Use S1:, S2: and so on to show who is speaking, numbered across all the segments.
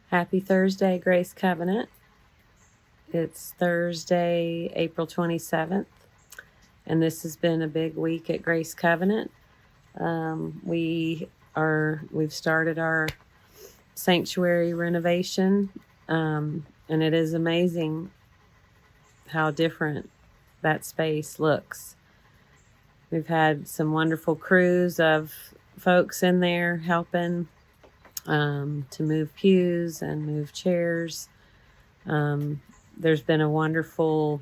S1: Happy Thursday, Grace Covenant. It's Thursday, April 27th, and this has been a big week at Grace Covenant. We've started our sanctuary renovation, and it is amazing how different that space looks. We've had some wonderful crews of folks in there helping to move pews and move chairs. There's been a wonderful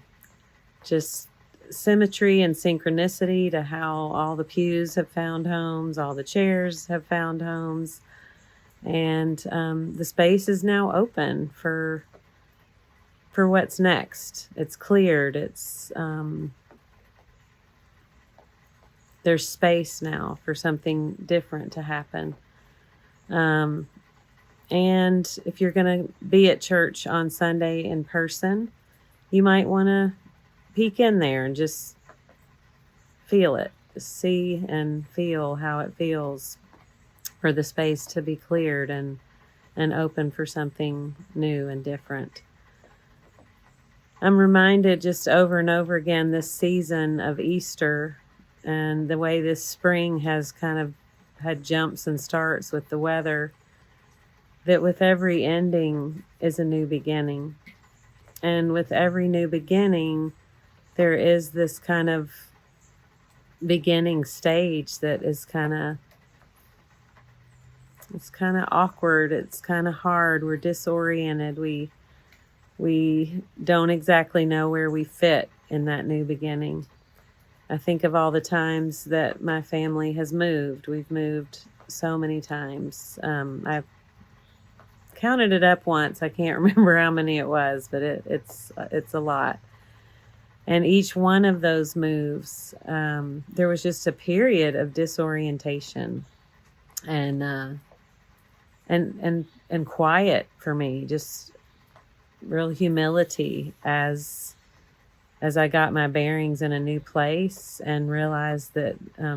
S1: just symmetry and synchronicity to how all the pews have found homes, all the chairs have found homes, and the space is now open for what's next. It's cleared. There's space now for something different to happen. And if you're going to be at church on Sunday in person, you might want to peek in there and just feel it, see and feel how it feels for the space to be cleared and open for something new and different. I'm reminded just over and over again this season of Easter and the way this spring has kind of had jumps and starts with the weather, that with every ending is a new beginning. And with every new beginning, there is this kind of beginning stage that is it's kind of awkward. It's kind of hard. We're disoriented. We don't exactly know where we fit in that new beginning. I think of all the times that my family has moved. We've moved so many times. I've counted it up once. I can't remember how many it was, but it's a lot. And each one of those moves, there was just a period of disorientation and quiet for me, just real humility as I got my bearings in a new place and realized that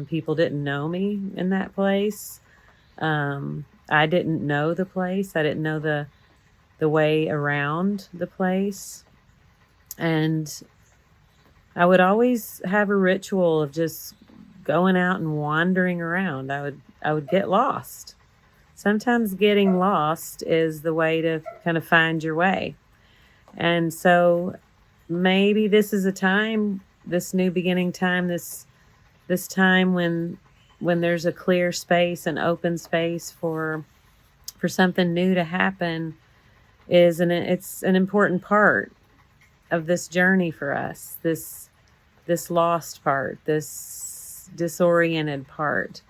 S1: people didn't know me in that place. I didn't know the place. I didn't know the way around the place. And I would always have a ritual of just going out and wandering around. I would get lost. Sometimes getting lost is the way to kind of find your way. And so maybe this is a time, this new beginning time, this time when there's a clear space, an open space for something new to happen, it's an important part of this journey for us, this lost part, this disoriented part.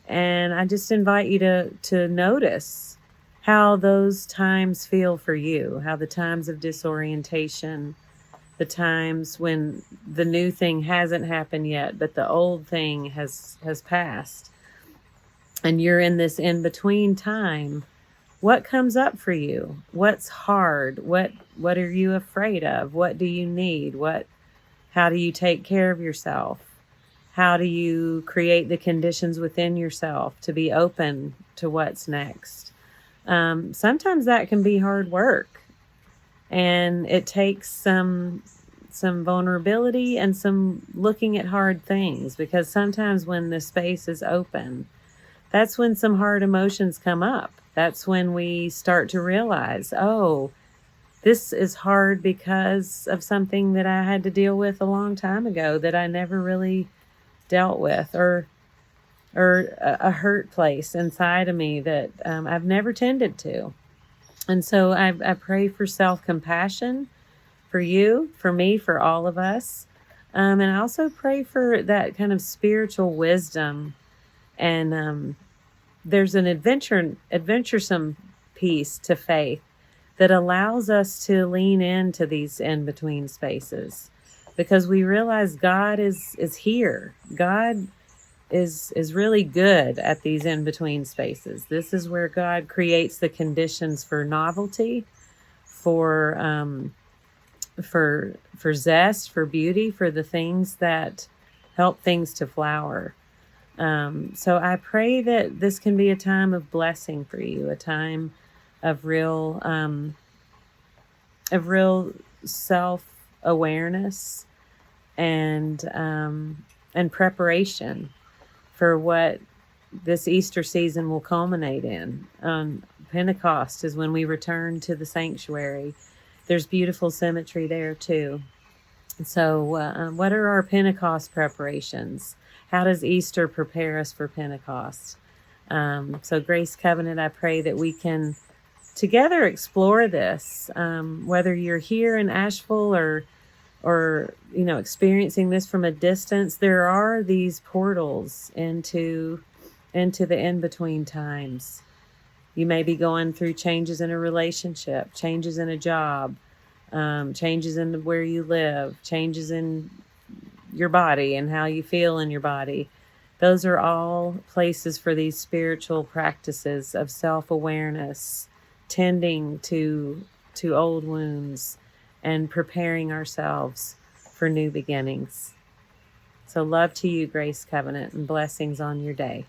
S1: And I just invite you to notice how those times feel for you, how the times of disorientation, the times when the new thing hasn't happened yet, but the old thing has passed, and you're in this in-between time. What comes up for you? What's hard? What are you afraid of? What do you need? How do you take care of yourself? How do you create the conditions within yourself to be open to what's next? Sometimes that can be hard work, and it takes some vulnerability and some looking at hard things, because sometimes when the space is open, that's when some hard emotions come up. That's when we start to realize, oh, this is hard because of something that I had to deal with a long time ago that I never really dealt with, or a hurt place inside of me that I've never tended to. And so I pray for self-compassion for you, for me, for all of us. And I also pray for that kind of spiritual wisdom. And there's an adventuresome piece to faith that allows us to lean into these in-between spaces, because we realize God is here. God is really good at these in-between spaces. This is where God creates the conditions for novelty, for zest, for beauty, for the things that help things to flower. So I pray that this can be a time of blessing for you, a time of real self-awareness and preparation for what this Easter season will culminate in. Pentecost is when we return to the sanctuary. There's beautiful symmetry there too. So what are our Pentecost preparations? How does Easter prepare us for Pentecost? So Grace Covenant, I pray that we can together explore this, whether you're here in Asheville or experiencing this from a distance. There are these portals into the in-between times. You may be going through changes in a relationship, changes in a job, changes in where you live, changes in your body and how you feel in your body. Those are all places for these spiritual practices of self-awareness, tending to old wounds, and preparing ourselves for new beginnings. So love to you, Grace Covenant, and blessings on your day.